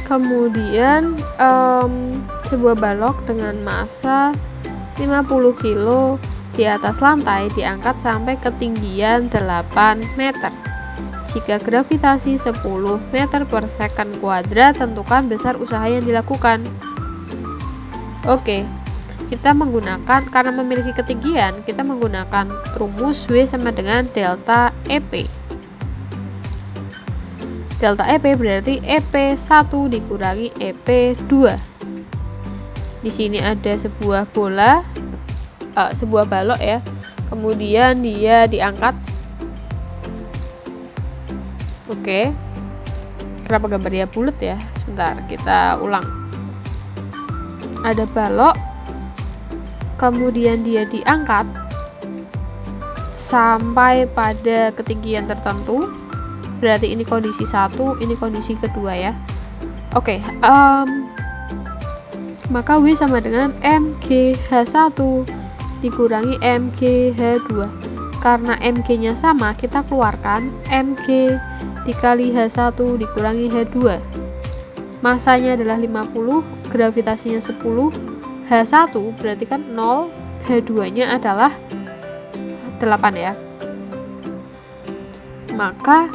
Kemudian sebuah balok dengan massa 50 kg di atas lantai diangkat sampai ketinggian 8 meter. Jika gravitasi 10 meter per second kuadrat, tentukan besar usaha yang dilakukan. Oke, kita menggunakan, karena memiliki ketinggian, kita menggunakan rumus W sama dengan delta EP. Delta EP berarti EP1 dikurangi EP2. Di sini ada sebuah bola, sebuah balok ya. Kemudian dia diangkat. Oke. Kenapa gambarnya bulat ya? Sebentar, kita ulang. Ada balok, kemudian dia diangkat sampai pada ketinggian tertentu. Berarti ini kondisi 1, ini kondisi kedua ya. Oke, maka W sama dengan MGH1 dikurangi MGH2. Karena MG nya sama, kita keluarkan MG dikali H1 dikurangi H2. Masanya adalah 50, gravitasinya 10, H1 berarti kan 0, H2 nya adalah 8 ya. Maka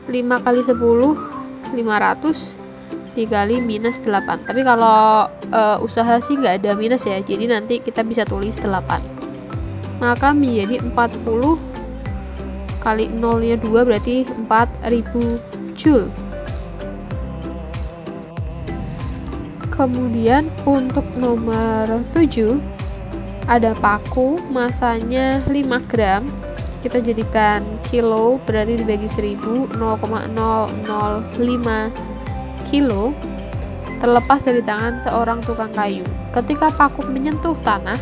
5 kali 10 500 dikali minus 8. Tapi kalau usaha sih nggak ada minus ya, jadi nanti kita bisa tulis 8. Maka menjadi 40 kali 0 nya 2 berarti 4000 Joule. Kemudian untuk nomor 7 ada paku, masanya 5 gram. Kita jadikan kilo, berarti dibagi 1000, 0,005 kilo, terlepas dari tangan seorang tukang kayu. Ketika paku menyentuh tanah,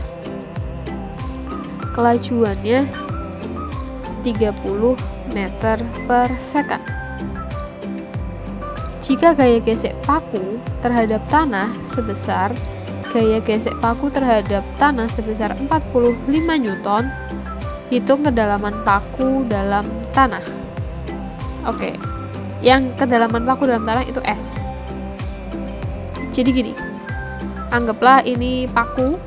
kelajuannya 30 meter per second. Jika gaya gesek paku terhadap tanah sebesar 45 Newton, hitung kedalaman paku dalam tanah. Oke, yang kedalaman paku dalam tanah itu S. Jadi gini, anggaplah ini paku,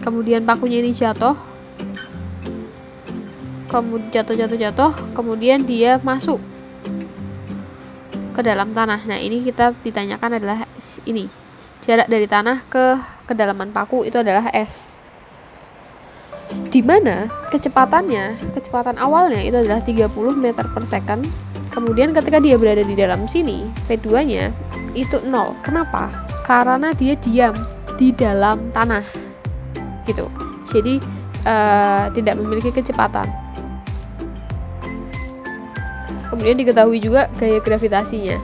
kemudian pakunya ini jatuh, kemudian jatuh, kemudian dia masuk ke dalam tanah. Nah, ini kita ditanyakan adalah ini, jarak dari tanah ke kedalaman paku itu adalah S. Di mana kecepatan awalnya itu adalah 30 meter per second. Kemudian ketika dia berada di dalam sini, V2 nya itu 0. Kenapa? Karena dia diam di dalam tanah gitu, jadi tidak memiliki kecepatan. Kemudian diketahui juga gaya gravitasinya.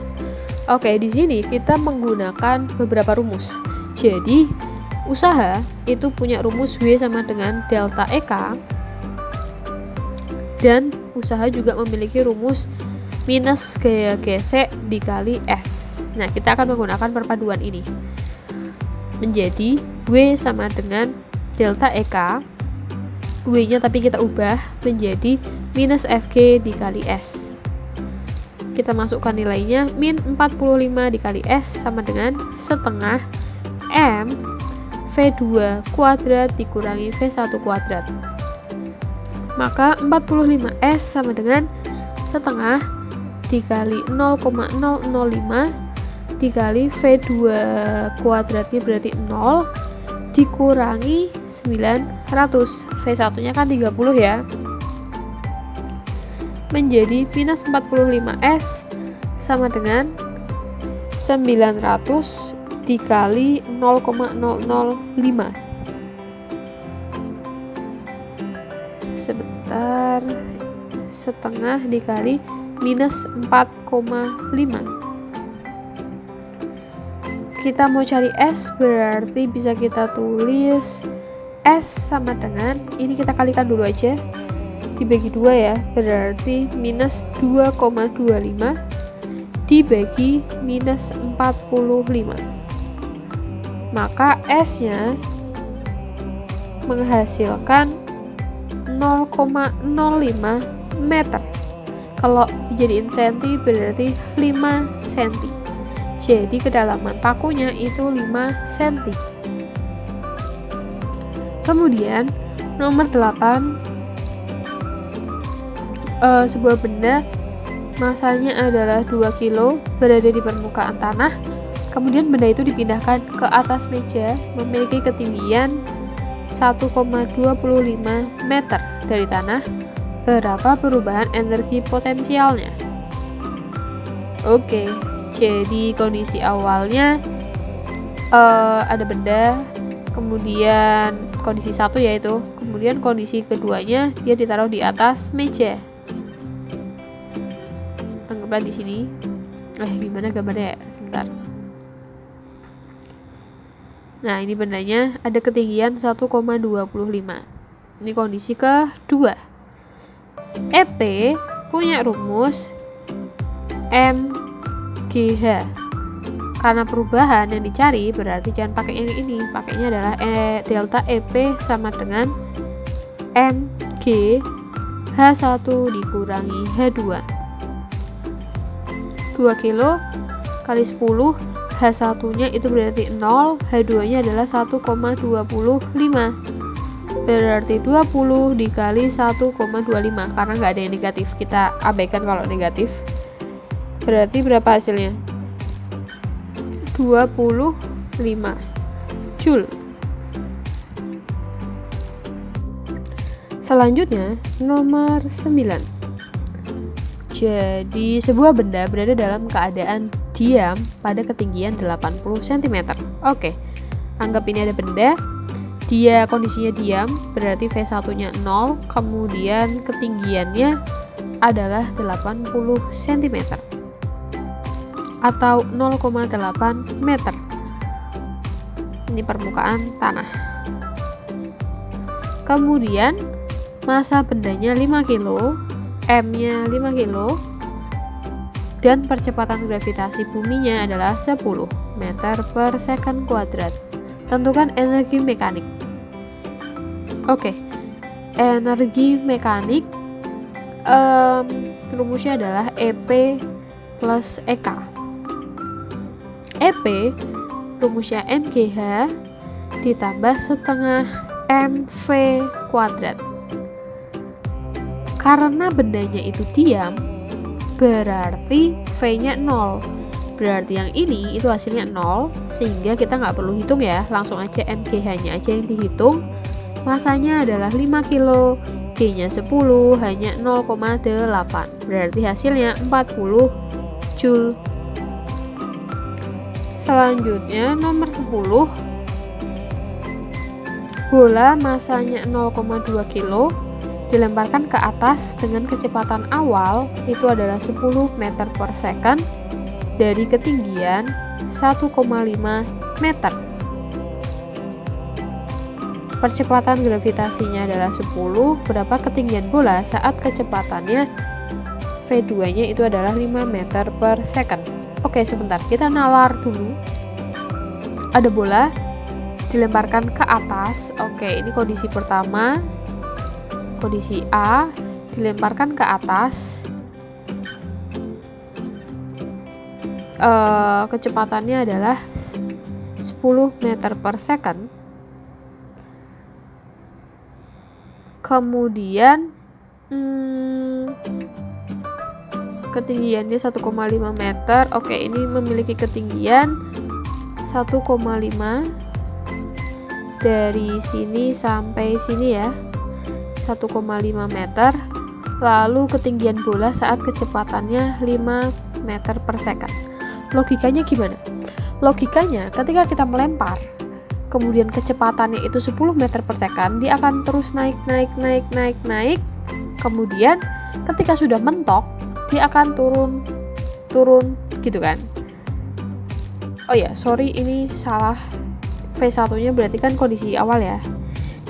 Oke, di sini kita menggunakan beberapa rumus. Jadi usaha itu punya rumus W sama dengan delta EK, dan usaha juga memiliki rumus minus gaya gesek dikali S. Nah, kita akan menggunakan perpaduan ini. Menjadi W sama dengan delta EK, W nya tapi kita ubah menjadi minus FG dikali S. Kita masukkan nilainya, min 45 dikali S sama dengan setengah M V2 kuadrat dikurangi V1 kuadrat. Maka 45S sama dengan setengah dikali 0,005 dikali V2 kuadratnya berarti 0 dikurangi 900. V1 nya kan 30 ya, menjadi minus 45S sama dengan 900 dikali 0,005. Sebentar, setengah dikali minus 4,5. Kita mau cari S, berarti bisa kita tulis S sama dengan, ini kita kalikan dulu aja, dibagi 2 ya, berarti minus 2,25 dibagi minus 45. Maka S nya menghasilkan 0,05 meter. Kalau dijadiin senti berarti 5 senti. Jadi kedalaman pakunya itu 5 senti. Kemudian nomor 8, sebuah benda masanya adalah 2 kilo berada di permukaan tanah. Kemudian benda itu dipindahkan ke atas meja memiliki ketinggian 1,25 meter dari tanah. Berapa perubahan energi potensialnya? Oke, jadi kondisi awalnya ada benda, kemudian kondisi 1 yaitu, kemudian kondisi keduanya dia ditaruh di atas meja. Anggaplah di sini. Gimana gambarnya ya? Sebentar. Nah, ini bendanya ada ketinggian 1,25. Ini kondisi kedua. EP punya rumus MGH. Karena perubahan yang dicari berarti jangan pakai yang ini. Pakainya adalah delta EP sama dengan MG H1 dikurangi H2. 2 kilo kali 10, H1-nya itu berarti 0, H2-nya adalah 1,25. Berarti 20 dikali 1,25. Karena nggak ada yang negatif, kita abaikan kalau negatif. Berarti berapa hasilnya? 25 Joule. Selanjutnya nomor 9. Jadi sebuah benda berada dalam keadaan diam pada ketinggian 80 cm. Oke, anggap ini ada benda, dia kondisinya diam, berarti V1-nya 0, kemudian ketinggiannya adalah 80 cm atau 0,8 meter. Ini permukaan tanah. Kemudian massa bendanya 5 kilo, M-nya 5 kilo, dan percepatan gravitasi buminya adalah 10 meter per second kuadrat. Tentukan energi mekanik. Oke, energi mekanik rumusnya adalah EP plus EK. EP rumusnya MGH ditambah setengah MV kuadrat. Karena bendanya itu diam, berarti V-nya 0. Berarti yang ini itu hasilnya 0, sehingga kita nggak perlu hitung ya, langsung aja MGH-nya aja yang dihitung. Masanya adalah 5 kilo, G-nya 10, hanya 0,8. Berarti hasilnya 40 Joule. Selanjutnya nomor 10. Bola masanya 0,2 kilo dilemparkan ke atas dengan kecepatan awal itu adalah 10 meter per second dari ketinggian 1,5 meter. Percepatan gravitasinya adalah 10. Berapa ketinggian bola saat kecepatannya V2-nya itu adalah 5 meter per second. Oke, sebentar, kita nalar dulu. Ada bola dilemparkan ke atas. Oke, ini kondisi pertama. Kondisi A, dilemparkan ke atas. Kecepatannya adalah 10 meter per second. Kemudian ketinggiannya 1,5 meter. Oke, ini memiliki ketinggian 1,5 dari sini sampai sini ya, 1,5 meter. Lalu ketinggian bola saat kecepatannya 5 meter per second. Logikanya gimana? Logikanya ketika kita melempar, kemudian kecepatannya itu 10 meter per second, dia akan terus naik. Kemudian ketika sudah mentok, dia akan turun gitu kan. Oh ya, sorry, ini salah. V1-nya berarti kan kondisi awal ya.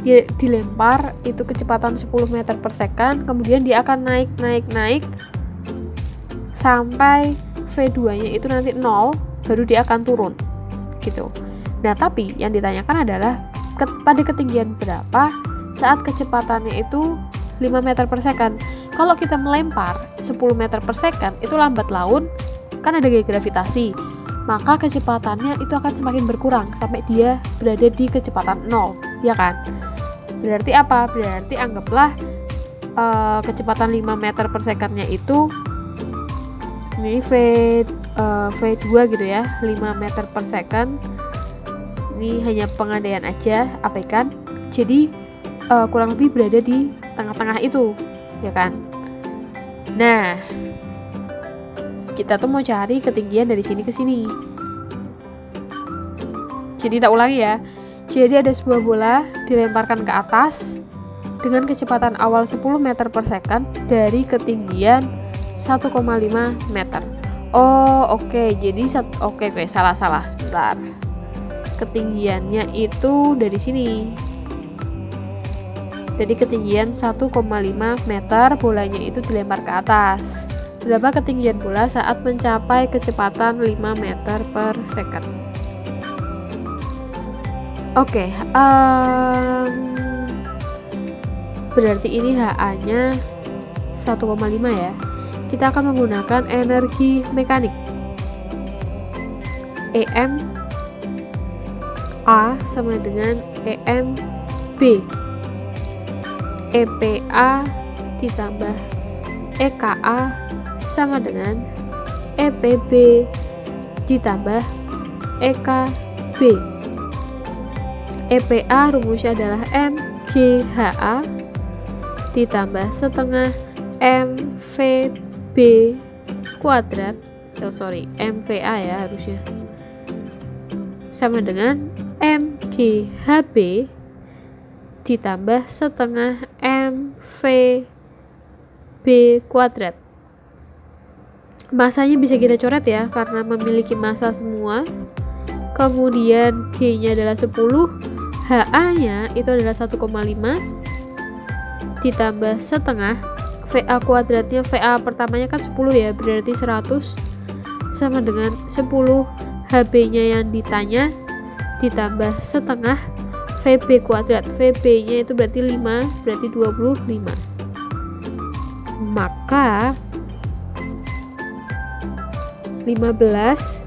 Dia dilempar itu kecepatan 10 meter per second, kemudian dia akan naik sampai V2-nya itu nanti 0, baru dia akan turun gitu. Nah, tapi yang ditanyakan adalah pada ketinggian berapa saat kecepatannya itu 5 meter per second. kalau kita melempar 10 meter per second itu lambat laun, kan ada gaya gravitasi, maka kecepatannya itu akan semakin berkurang sampai dia berada di kecepatan 0, ya kan? Berarti apa? Berarti anggaplah kecepatan 5 meter per secondnya itu ini V2 gitu ya, 5 meter per second. Ini hanya pengandaian aja, abaikan. Jadi kurang lebih berada di tengah-tengah itu, ya kan? Nah, kita tuh mau cari ketinggian dari sini ke sini. Jadi tak ulangi ya. Jadi ada sebuah bola dilemparkan ke atas dengan kecepatan awal 10 meter per second dari ketinggian 1,5 meter. Oh, oke. Jadi oke, salah sebentar. Ketinggiannya itu dari sini. Jadi ketinggian 1,5 meter, bolanya itu dilempar ke atas. Berapa ketinggian bola saat mencapai kecepatan 5 meter per second? Oke, berarti ini HA-nya 1,5 ya. Kita akan menggunakan energi mekanik. EM A sama dengan EM B. EPA ditambah EKA sama dengan EPB ditambah EKB. EPA rumusnya adalah MGHA ditambah setengah MVB kuadrat, MVA ya harusnya, sama dengan MGHB ditambah setengah MVB kuadrat. Masanya bisa kita coret ya, karena memiliki massa semua. Kemudian G-nya adalah 10, HA-nya itu adalah 1,5 ditambah setengah VA kuadratnya, VA pertamanya kan 10 ya, berarti 100 sama dengan 10 HB-nya yang ditanya ditambah setengah VB kuadrat. VB-nya itu berarti 5, berarti 25. Maka 15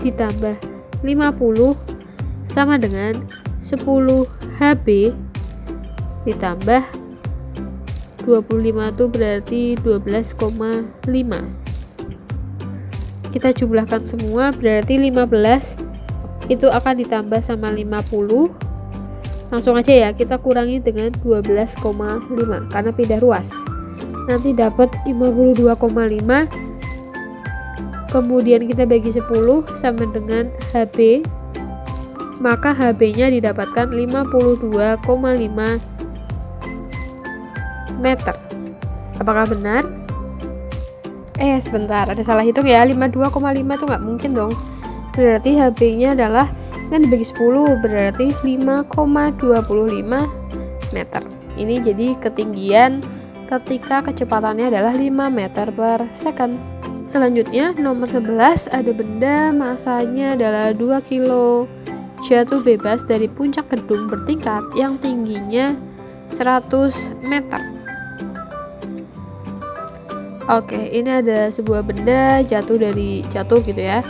ditambah 50 sama dengan 10 HB ditambah 25 itu berarti 12,5. Kita jumlahkan semua, berarti 15 itu akan ditambah sama 50. Langsung aja ya, kita kurangi dengan 12,5 karena pindah ruas. Nanti dapat 52,5. Kemudian kita bagi 10 sama dengan HB. Maka HB-nya didapatkan 52,5 meter. Apakah benar? Sebentar, ada salah hitung ya. 52,5 itu nggak mungkin dong. Berarti HB-nya adalah kan dibagi 10, berarti 5,25 meter. Ini jadi ketinggian ketika kecepatannya adalah 5 meter per second. Selanjutnya nomor 11, ada benda masanya adalah 2 kilo jatuh bebas dari puncak gedung bertingkat yang tingginya 100 meter. Oke, ini ada sebuah benda jatuh gitu ya,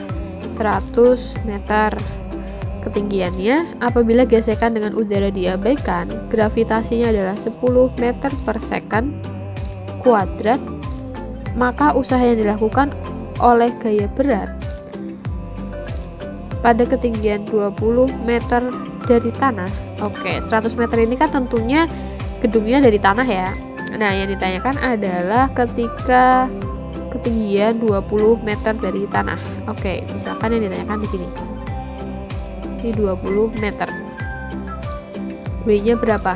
100 meter ketinggiannya. Apabila gesekan dengan udara diabaikan, gravitasinya adalah 10 meter per second kuadrat, maka usaha yang dilakukan oleh gaya berat pada ketinggian 20 meter dari tanah. Oke, 100 meter ini kan tentunya gedungnya dari tanah ya. Nah, yang ditanyakan adalah ketika ketinggian 20 meter dari tanah. Oke, misalkan yang ditanyakan di sini. Ini 20 meter. W-nya berapa?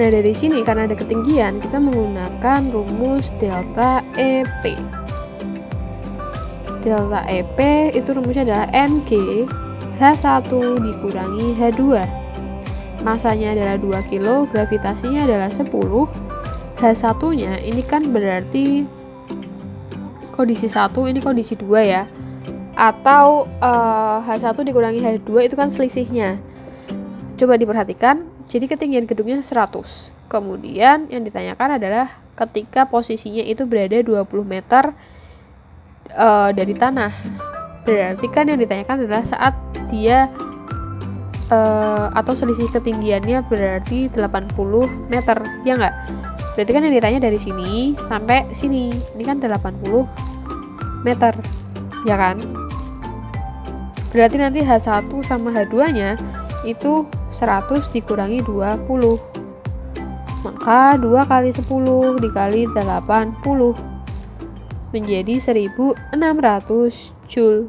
Nah, dari sini karena ada ketinggian, kita menggunakan rumus delta EP. Delta EP itu rumusnya adalah mg H1 dikurangi H2. Masanya adalah 2 kilo, gravitasinya adalah 10. H1-nya ini kan berarti kondisi 1, ini kondisi 2 ya. Atau H1 dikurangi H2 itu kan selisihnya. Coba diperhatikan, Jadi ketinggian gedungnya 100. Kemudian yang ditanyakan adalah ketika posisinya itu berada 20 meter dari tanah. Berarti kan yang ditanyakan adalah saat dia atau selisih ketinggiannya berarti 80 meter, ya enggak? Berarti kan yang ditanya dari sini sampai sini, ini kan 80 meter, ya kan? Berarti nanti H1 sama H2 nya itu 100 dikurangi 20, maka 2 kali 10 dikali 80 menjadi 1600 Joule.